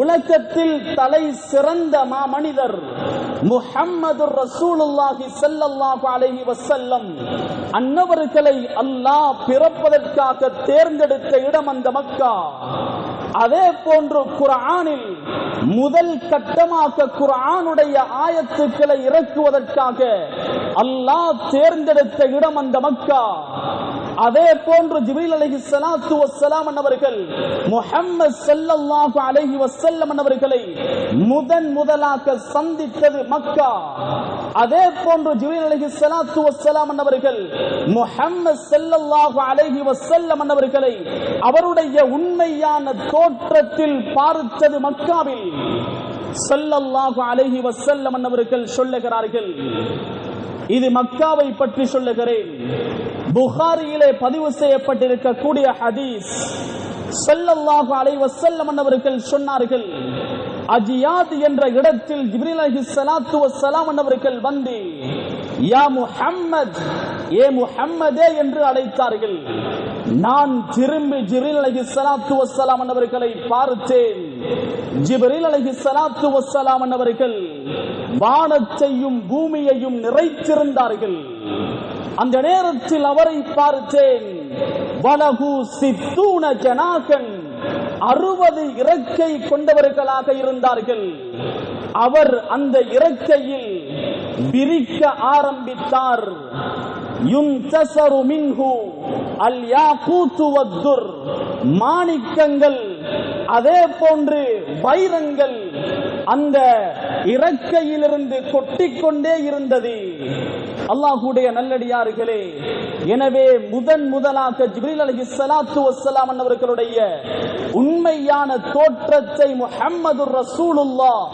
உலகத்தில் தலை சிறந்த மாமனிதர் முஹம்மது ரசூலுல்லாஹி ஸல்லல்லாஹு அலைஹி வஸல்லம் அன்னவர்களை அல்லாஹ் பிறப்பதற்காக தேர்ந்தெடுத்த இடம் அந்த மக்கா. அதே போன்று குர்ஆனில் முதல் கட்டமாக குர்ஆனுடைய ஆயத்துக்களை இறக்குவதற்காக அல்லாஹ் தேர்ந்தெடுத்த இடம் அந்த மக்கா. அதே போன்று ஜிப்ரீல் அலைஹிஸ்ஸலாத்து வஸ்ஸலாம் அவர்கள் முஹம்மது ஸல்லல்லாஹு அலைஹி வஸல்லம் அவர்களை முதலாக சந்தித்தது மக்கா. அதே போன்று ஜிப்ரீல் அலைஹிஸ்ஸலாத்து வஸ்ஸலாம் அவர்கள் முஹம்மது ஸல்லல்லாஹு அலைஹி வஸல்லம் அவர்களை அவருடைய உண்மையான தோற்றத்தில் பார்த்தது மக்காவில். ஸல்லல்லாஹு அலைஹி வஸல்லம் அவர்கள் சொல்லுகிறார்கள், இது மக்காவை பற்றி சொல்லுகிறேன். புகாரியிலே பதிவு செய்யப்பட்டிருக்கக்கூடிய ஹதீஸ். ஸல்லல்லாஹு அலைஹி வஸல்லம் அவர்கள் சொன்னார்கள், அஜியாத் என்ற இடத்தில் ஜிப்ரீல் அலைஹிஸ்ஸலாத்து வஸ்ஸலாம் அவர்கள் வந்து யா முஹம்மத், ஏ முஹம்மதே என்று அழைத்தார்கள். நான் திரும்பி ஜிப்ரீல் அலைஹிஸ்ஸலாத்து வஸ்ஸலாம் அவர்களை பார்த்தேன். ஜிப்ரீல் அலைஹிஸ்ஸலாத்து வஸ்ஸலாம் அவர்கள் வானத்தையும் பூமியையும் நிறைத்திருந்தார்கள். அந்த நேரத்தில் அவரை பார்த்தேன். வலகு சித்தூன ஜனாகன், 60 இறக்கை கொண்டவர்களாக இருந்தார்கள். அவர் அந்த இறக்கையில் விரிக்க ஆரம்பித்தார். யுன்தஸரு மின்ஹு அல் யாகூத்து வத்துர், மாணிக்கங்கள் அதே போன்று வைரங்கள் அந்த இறக்கையிலிருந்து கொட்டிக்கொண்டே இருந்தது. அல்லாஹ்வுடைய நல்லடியார்களே, எனவே முதலாக ஜிப்ரீல் அலைஹிஸ்ஸலாத்து வஸ்ஸலாம் அவர்களுடைய உண்மையான தோற்றத்தை முஹம்மது ரசூலுல்லாஹ்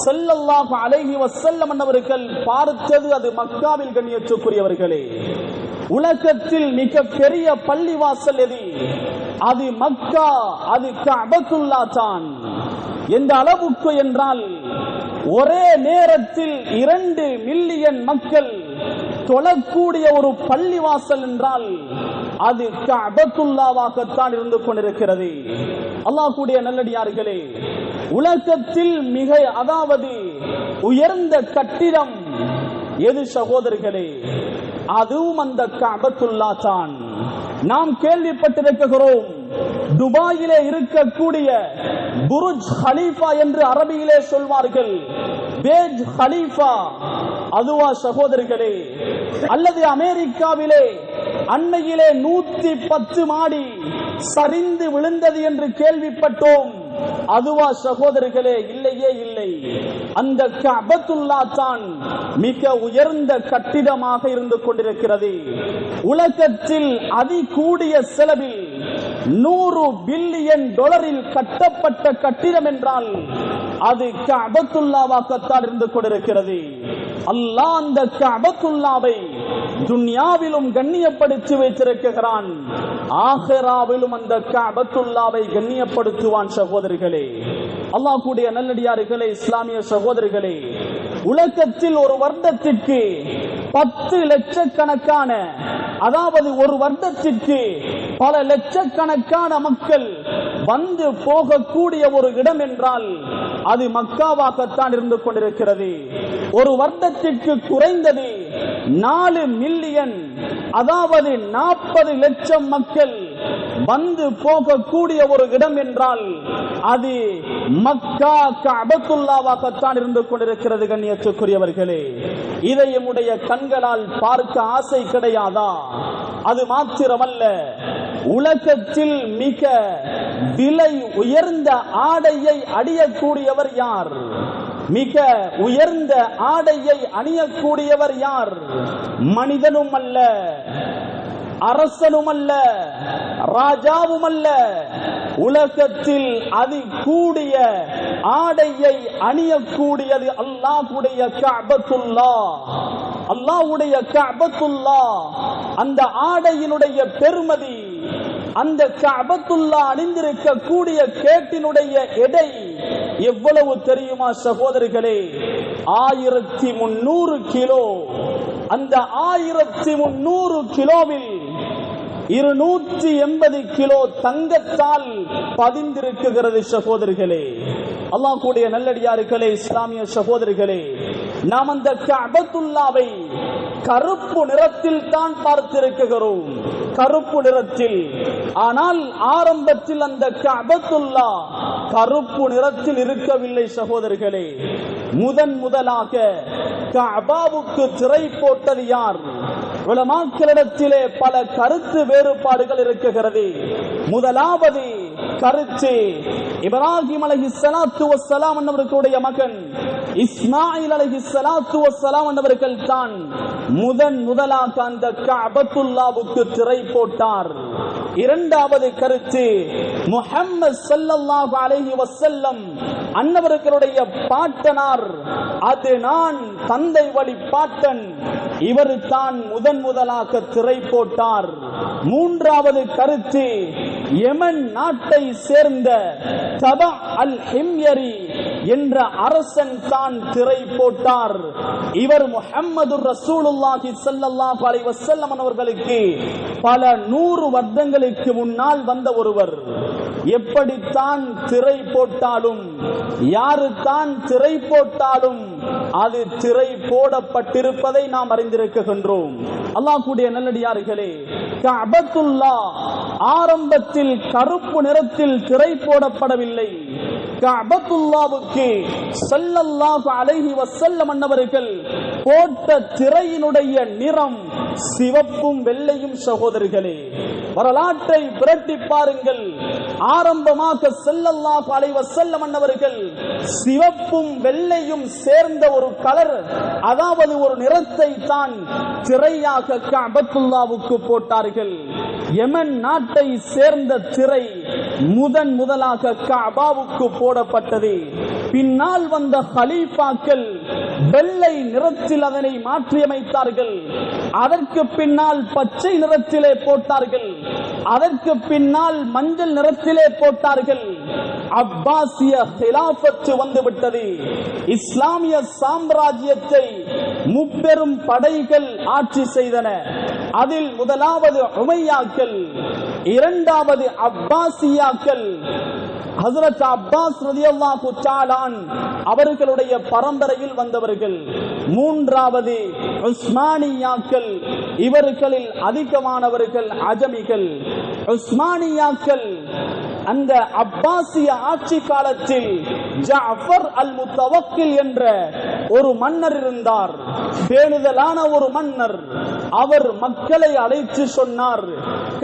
ஸல்லல்லாஹு அலைஹி வஸல்லம் அவர்கள் பார்த்தது அது மக்காவில். கண்ணியத்துக்குரியவர்களே, உலகத்தில் மிக பெரிய பள்ளிவாசல் எது? அது மக்கா, அது கஅபத்துல்லா தான். எந்த அளவுக்கு என்றால் ஒரே நேரத்தில் 2 மில்லியன் மக்கள் தொழக்கூடிய ஒரு பள்ளிவாசல் என்றால் அது கஅபத்துல்லாவாகத்தான் இருந்து கொண்டிருக்கிறது. அல்லாஹ்வுடைய நல்லடியார்களே, உலகத்தில் மிக உயர்ந்த கட்டிடம் எது சகோதரர்களே? அதுவும் அந்த கஅபத்துல்லா தான். நாம் கேள்விப்பட்டிருக்கிறோம், துபாயிலே இருக்கக்கூடிய புர்ஜ் ஹலீஃபா என்று அரபியிலே சொல்வார்கள். பேஜ் ஹலீஃபா அதுவா சகோதரர்களே? அல்லது அமெரிக்காவிலே அண்மையிலே 110 மாடி சரிந்து விழுந்தது என்று கேள்விப்பட்டோம். அதுவா சகோதரர்களே? இல்லையே இல்லை. அந்த கஅபத்துல்லா தான் மிக உயர்ந்த கட்டிடமாக இருந்து கொண்டிருக்கிறது. உலகத்தில் அதிகூடிய செலவில் $100 பில்லியன் கட்டப்பட்ட கட்டிடம் என்றால் அது கஅபத்துல்லாவாகத்தான் இருந்து கொண்டிருக்கிறது. அல்லாஹ் அந்த கஅபத்துல்லாவை துன்யாவிலும் கண்ணியப்படுத்தி வைத்திருக்கிறான், ஆகிராவிலும் அந்த கஅபத்துல்லாவை கண்ணியப்படுத்துவான். சகோதரர்களே, அல்லாஹ்வுடைய நல்லடியார்களே, இஸ்லாமிய சகோதரர்களே, உலகத்தில் ஒரு வருடத்திற்கு 10 லட்சக்கணக்கான, அதாவது ஒரு வருடத்திற்கு பல லட்சக்கணக்கான மக்கள் வந்து போகக்கூடிய ஒரு இடம் என்றால் அது மக்காவாகத்தான் இருந்து கொண்டிருக்கிறது. ஒரு வருடத்திற்கு குறைந்தது 4 மில்லியன், அதாவது 40 லட்சம் மக்கள் வந்து போகக்கூடிய ஒரு இடம் என்றால் அது மக்கா கஅபத்துல்லாவாகத்தான் இருந்து கொண்டிருக்கிறது. கண்ணியத்துக்குரியவர்களே, இதை நம்முடைய கண்களால் பார்க்க ஆசை கிடையாதா? அது மாத்திரமல்ல, உலகத்தில் மிக விலை உயர்ந்த ஆடையை அணியக்கூடியவர் யார்? மிக உயர்ந்த ஆடையை அணியக்கூடியவர் யார்? மனிதனும் அல்ல, அரசனும் அல்ல, ராஜாவும் அல்ல. உலகத்தில் அதிகூடிய ஆடையை அணியக்கூடியது அல்லாஹ்வுடைய கஅபத்துல்லா. அல்லாஹ்வுடைய கஅபத்துல்லா, அந்த ஆடையினுடைய பெருமதி, அந்த கஅபத்துல்லா அணிந்திருக்கக்கூடிய கேட்டினுடைய எடை எவ்வளவு தெரியுமா சகோதரர்களே? 1300 கிலோ. அந்த 1300 கிலோவில் 280 கிலோ தங்கத்தால் பதிந்திருக்கிறது. சகோதரர்களே, அல்லாஹ் கூடிய நல்லடியார்களே, இஸ்லாமிய சகோதரர்களே, நாம் அந்த கஅபத்துல்லாவை கருப்பு நிறத்தில் தான் பார்த்திருக்கிறோம், கருப்பு நிறத்தில். ஆனால் ஆரம்பத்தில் அந்த கஅபத்துல்லா கருப்பு நிறத்தில் இருக்கவில்லை. சகோதரர்களே, முதலாக கஅபாவுக்கு திரை போட்டது யார்? உலமாக்களிடத்திலே பல கருத்து வேறுபாடுகள் இருக்கிறது. முதலாவது கருத்து, இப்ராஹிம் அலைஹிஸ்ஸலாத்து வஸ்ஸலாம் அவர்களுடைய மகன் இஸ்மாயில் அலைஹிஸ்ஸலாத்து வஸ்ஸலாம் அவர்கள் தான் முதலாக அந்த கஅபத்துல்லாவுக்கு திரை போட்டார். இரண்டாவது கருத்து, முஹம்மது ஸல்லல்லாஹு அலைஹி வஸல்லம் அன்னவர்களுடைய பாட்டனார், அது நான் தந்தை வழி பாட்டன், இவர் தான் முதலாக திரை போட்டார். மூன்றாவது கருத்து, யமன் நாட்டை சேர்ந்த தபா அல் ஹிம்யரி என்ற அரசன் தான் திரை போட்டார். இவர் முஹம்மது ரசூலுல்லாஹி ஸல்லல்லாஹு அலைஹி வஸல்லம் அவர்களுக்கு பல 100 வருடங்களுக்கு முன்னால் வந்த ஒருவர். எப்படித்தான் திரை போட்டாலும், யாரு தான் திரை போட்டாலும் அது திரை போடப்பட்டிருப்பதை நாம் அறிந்திருக்கின்றோம். அல்லாஹ் கூடிய நல்லடியார்களே, கஅபத்துல்லா ஆரம்பத்தில் கருப்பு நிறத்தில் திரை போடப்படவில்லை. கஅபத்துல்லாவுக்கு ஸல்லல்லாஹு அலைஹி வஸல்லம் அன்னவர்கள் போட்ட திரையினுடைய நிறம் சிவப்பும் வெள்ளையும். சகோதரர்களே, வரலாற்றை புரட்டி பாருங்கள். ஆரம்பமாக ஸல்லல்லாஹு அலைஹி வஸல்லம் அன்னவர்கள் சிவப்பும் வெள்ளையும் சேர்ந்த ஒரு கலர், அதாவது ஒரு நிறத்தை தான் திரையாக கஅபத்துல்லாவுக்கு போட்டார்கள். யமன் நாட்டை சேர்ந்த திரை முதலாக கஅபாவுக்கு போடப்பட்டது. பின்னால் வந்த ஹலீஃபாக்கள் வெள்ளை நிறத்தில் அதனை மாற்றியமைத்தார்கள். அதற்கு பின்னால் பச்சை நிறத்திலே போட்டார்கள். அதற்கு பின்னால் மஞ்சள் நிறத்திலே போட்டார்கள். அப்பாசிய ஹிலாஃபத் வந்துவிட்டது. இஸ்லாமிய சாம்ராஜ்யத்தை முப்பெரும் படைகள் ஆட்சி செய்தன. அதில் முதலாவது உமையாக்கள், இரண்டாவது அப்பாசியாக்கள், ஹஜ்ரத் அப்பாஸ் ரலியல்லாஹு தஆலா அவர்களுடைய பரம்பரையில் வந்தவர்கள். மூன்றாவது உஸ்மானியாக்கள், இவர்களில் அதிகமானவர்கள் அஜமிகள். உஸ்மானியாக்கள் அந்த அப்பாசிய ஆட்சி காலத்தில் ஜஅஃபர் அல் முத்தவக்கில் என்ற ஒரு மன்னர் இருந்தார், பேணுதலான ஒரு மன்னர். அவர் மக்களை அழைத்து சொன்னார்,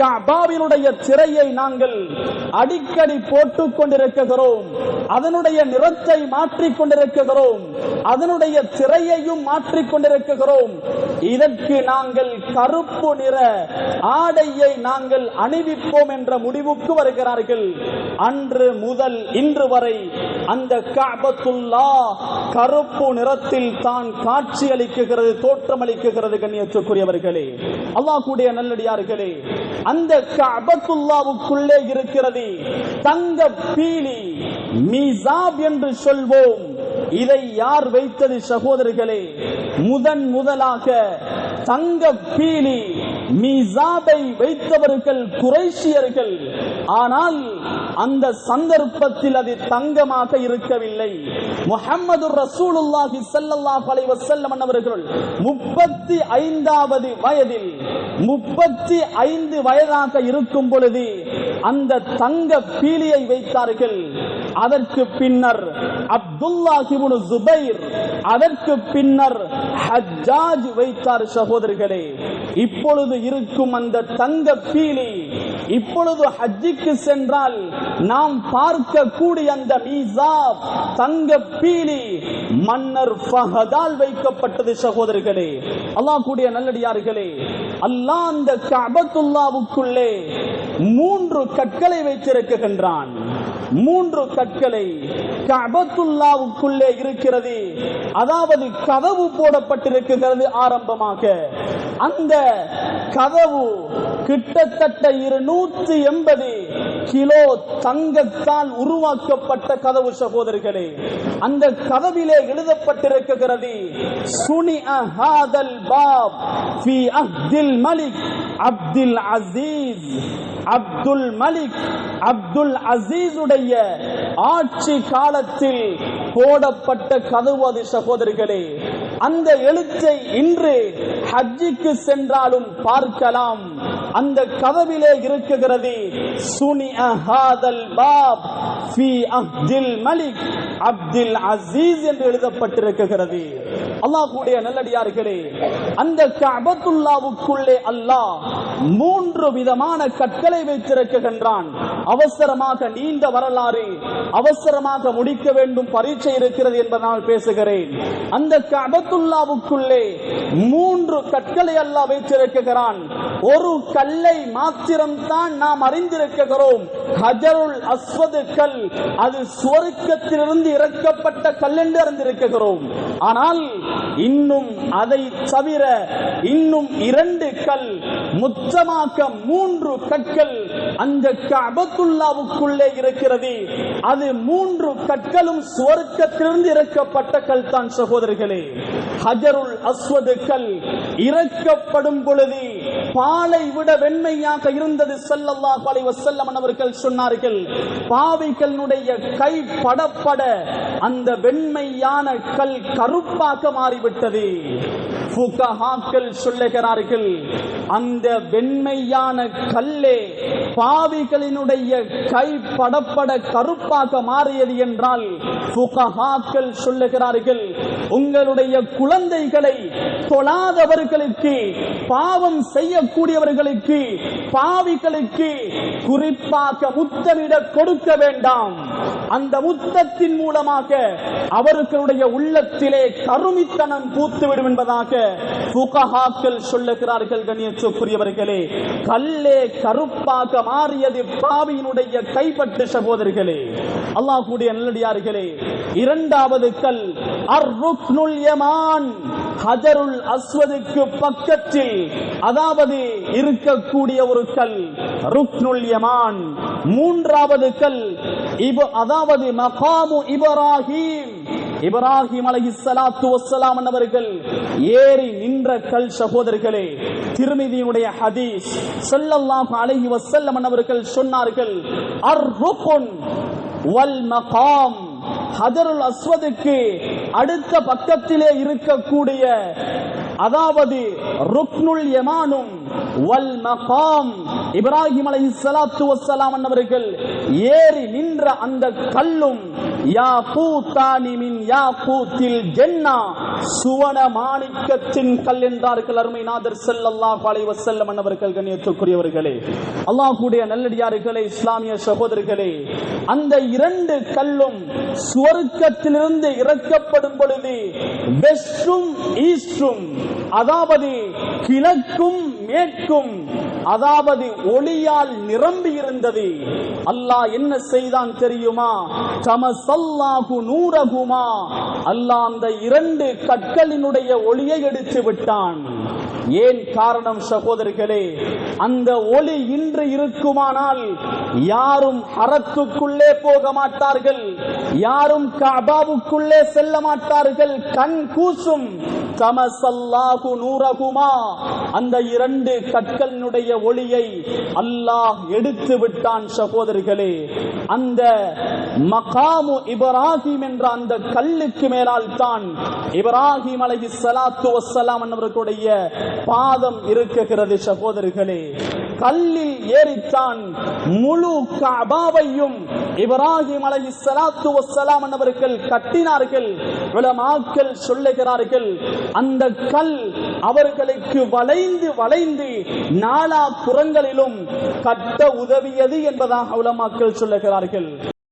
கஅபாவினுடைய திரையை நாங்கள் அடிக்கடி போட்டுக் கொண்டிருக்கிறோம், அதனுடைய நிறத்தை மாற்றிக் கொண்டிருக்கிறோம், அதனுடைய திரையையும் மாற்றிக் கொண்டிருக்கிறோம். இதற்கு நாங்கள் கருப்பு நிற ஆடையை நாங்கள் அணிவிப்போம் என்ற முடிவுக்கு வருகிறார்கள். அன்று முதல் இன்று வரை அந்த கஅபத்துல்லா கருப்பு நிறத்தில் தான் காட்சி அளிக்குகிறது, தோற்றம் அளிக்குகிறது. கண்ணியத்துக்குரியவர்களே, அல்லாஹ் கூடிய நல்லடியார்களே, அந்த கஅபத்துல்லாவுக்குள்ளே இருக்கிறது தங்க பீலி, மீசாப் என்று சொல்வோம். இதை யார் வைத்தது? சகோதரர்களே, முதலாக தங்க பீலி மீசாபை வைத்தவர்கள் குறைஷியர்கள். ஆனால் அந்த சந்தர்ப்பத்தில் அது தங்கமாக இருக்கவில்லை. முஹம்மது ரசூலுல்லாஹி ஸல்லல்லாஹு அலைஹி வஸல்லம் அவர்கள் 35வது வயதில் 35 வயதாக இருக்கும் பொழுது அந்த தங்க பீலியை வைத்தார்கள். அதற்கு பின்னர் அப்துல்லாஹ் இப்னு ஜுபைர், அதற்கு பின்னர் ஹஜ்ஜாஜ் வைத்தார். சகோதரர்களே, இப்பொழுது இருக்கும் அந்த தங்க பீலி, இப்பொழுது ஹஜ்ஜுக்கு சென்றால் நாம் பார்க்கக்கூடிய அந்த மீசாப் தங்க பீலி மன்னர் ஃபஹதால் வைக்கப்பட்டது. சகோதரர்களே, அல்லாஹ் கூடிய நல்லடியார்களே, அல்லாஹ் அந்த கஅபத்துல்லாவுக்குள்ளே 3 கற்களை வைத்திருக்கின்றான். 3 கற்களை கஅபத்துல்லாவுக்குள்ளே இருக்கிறது. அதாவது கதவு போடப்பட்டிருக்கிறது. ஆரம்பமாக அந்த கதவு கிட்டத்தட்ட 280 கிலோ தங்கத்தால் உருவாக்கப்பட்ட கதவு சகோதரர்களே. அந்த கதவிலே எழுதப்பட்டிருக்கிறது, சுனிஅ ஹாதல் பாப் ஃபீ அஹ்தில் மலிக் அப்துல் அசீஸ். அப்துல் மலிக் அப்துல் அசீஸுடைய ஆட்சி காலத்தில் போடப்பட்ட கதவு அது சகோதரர்களே. அந்த எழுத்தை இன்று ஹஜ்ஜுக்கு சென்றாலும் பார்க்கலாம். அந்த கதவிலே இருக்கிறது, சுனிஅ ஹாதல் பாப் ஃபீ அஹ்தில் மலிக் அப்துல் அசீஸ் என்று எழுதப்பட்டிருக்கிறது. அல்லாஹ்வுடைய நல்லடியார்களே, அந்த கஅபத்துல்லாவுக்குள்ளே அல்லாஹ் 3 விதமான கற்களை வைத்திருக்கின்றான். அவசரமாக நீண்ட வரலாறு, அவசரமாக முடிக்க வேண்டும், பரீட்சை இருக்கிறது என்பதனால் பேசுகிறேன். அந்த கஅபத்துல்லாவுக்குள்ளே 3 கற்களை அல்லாஹ் வைத்திருக்கிறான். ஒரு கல்லை மாத்திரம்தான் நாம் அறிந்திருக்கிறோம், ஹஜருல் அஸ்வத் கல். அது சுவர்க்கத்திலிருந்து இறக்கப்பட்ட கல் என்று அறிந்திருக்கிறோம். ஆனால் இன்னும் அதை தவிர இன்னும் 2 கல், மொத்தமாக 3 கற்கள் அந்த கஅபத்துல்லாவுக்குள்ளே இருக்கிறது. அது 3 கற்களும் சுவர்க்கத்திலிருந்து இறக்கப்பட்ட கல் தான் சகோதரர்களே. ஹஜருல் அஸ்வத் கல் இறக்கப்படும் பொழுது பாலை விட வெண்மையாக இருந்தது. ஸல்லல்லாஹு அலைஹி வஸல்லம் அவர்கள் சொன்னார்கள், பாவிகளுடைய கை படப்பட அந்த வெண்மையான கல் கருப்பாக மாறிவிட்டது. ஃபுகஹாக்கள் சொல்லுகிறார்கள், அந்த வெண்மையான கல்லே பாவிகளினுடைய கை படப்பட கருப்பாக மாறியது என்றால், ஃபுகஹாக்கள் சொல்லுகிறார்கள், உங்களுடைய குழந்தைகளை தொழாதவர்களுக்கு, பாவம் செய்யக்கூடியவர்களுக்கு, பாவிகளுக்கு குறிப்பாக முத்தமிட கொடுக்க வேண்டாம். அந்த முத்தத்தின் மூலமாக அவர்களுடைய உள்ளத்திலே கருமித்தனம் பூத்துவிடும் என்பதாக ஃபுகஹாக்கள் சொல்லுகிறார்கள். கண்ணியத்துக்குரியவர்களே, கல்லே கருப்பாக மாறியது பாவியினுடைய கைப்பற்று சகோதரர்களே. அல்லாஹ்வுடைய நல்லடியார்களே, 2வது கல் அர்-ருக்னுல் யமான், ஹஜருல் அஸ்வதுக்கு பக்கத்தில் அதாவது இருக்கக்கூடிய ஒரு கல் ருக்னுல் யமான். 3வது கல் அதாவது மகாமு இப்ராஹிம், இப்ராஹிம் அலைஹிஸ்ஸலாத்து வஸ்ஸலாம் அவர்கள் ஏறி நின்ற கல் சகோதரர்களே. திர்மிதியுடைய ஹதீஸ், ஸல்லல்லாஹு அலைஹி வஸல்லம் அவர்கள் சொன்னார்கள், அர்-ருக்ன் வல் மகாம், ஹஜருல் அஸ்வதுக்கு அடுத்த பக்கத்திலே இருக்கக்கூடிய அதாவது ருக்னுல் யமானும் வல் மகாம், இப்ராஹிம் அலைஹிஸ்ஸலாத்து வஸ்ஸலாம் அவர்கள் ஏறி நின்ற அந்த கல்லும் யாகூத்தானி மின் யாகூத்தில் ஜன்னா, சுவன மாணிக்கத்தின் கல் என்றார்கள் அருமை நாதர் ஸல்லல்லாஹு அலைஹி வஸல்லம் அவர்கள். கண்ணியத்துக்குரியவர்களே, அல்லாஹ்வுடைய நல்லடியார்களே, இஸ்லாமிய சகோதரர்களே, அந்த 2 கல்லும் சுவர்க்கத்திலிருந்து இறக்கப்படும் பொழுது வெஸ்டும் ஈஸ்டும், அதாவது கிழக்கும் மேற்கும், அதாவது ஒளியால் நிரம்பி இருந்தது. அல்லாஹ் என்ன செய்தான் தெரியுமா? தமஸல்லாஹு நூரஹுமா, அல்லாஹ் அந்த 2 கற்களினுடைய ஒளியை எடுத்து விட்டான். ஏன் காரணம் சகோதரர்களே? அந்த ஒளி இன்று இருக்குமானால் யாரும் ஹரத்துக்குள்ளே போக மாட்டார்கள், யாரும் கஅபாவுக்குள்ளே செல்ல மாட்டார்கள், கண் கூசும். தமஸல்லாஹு நூரஹுமா, அந்த 2 கற்களினுடைய ஒளியை அல்லாஹ் எடுத்து விட்டான் சகோதரர்களே. அந்த மகாமு இப்ராஹிம் என்ற அந்த கல்லுக்கு மேலால் தான் இப்ராஹிம் அலைஹிஸ்ஸலாத்து வஸ்ஸலாம் அவர்களுடைய பாதம் இருக்கிறது சகோதரர்களே. கல்லில் ஏறித்தான் முழு கஅபாவையும் இப்ராஹிம் அலைஹிஸ்ஸலாத்து வஸ்ஸலாம் அவர்கள் கட்டினார்கள். உலமாக்கள் சொல்லுகிறார்கள், அந்த கல் அவர்களுக்கு வளைந்து வளைந்து நாலா புறங்களிலும் கட்ட உதவியது என்பதாக உலமாக்கள் சொல்லுகிறார்கள்.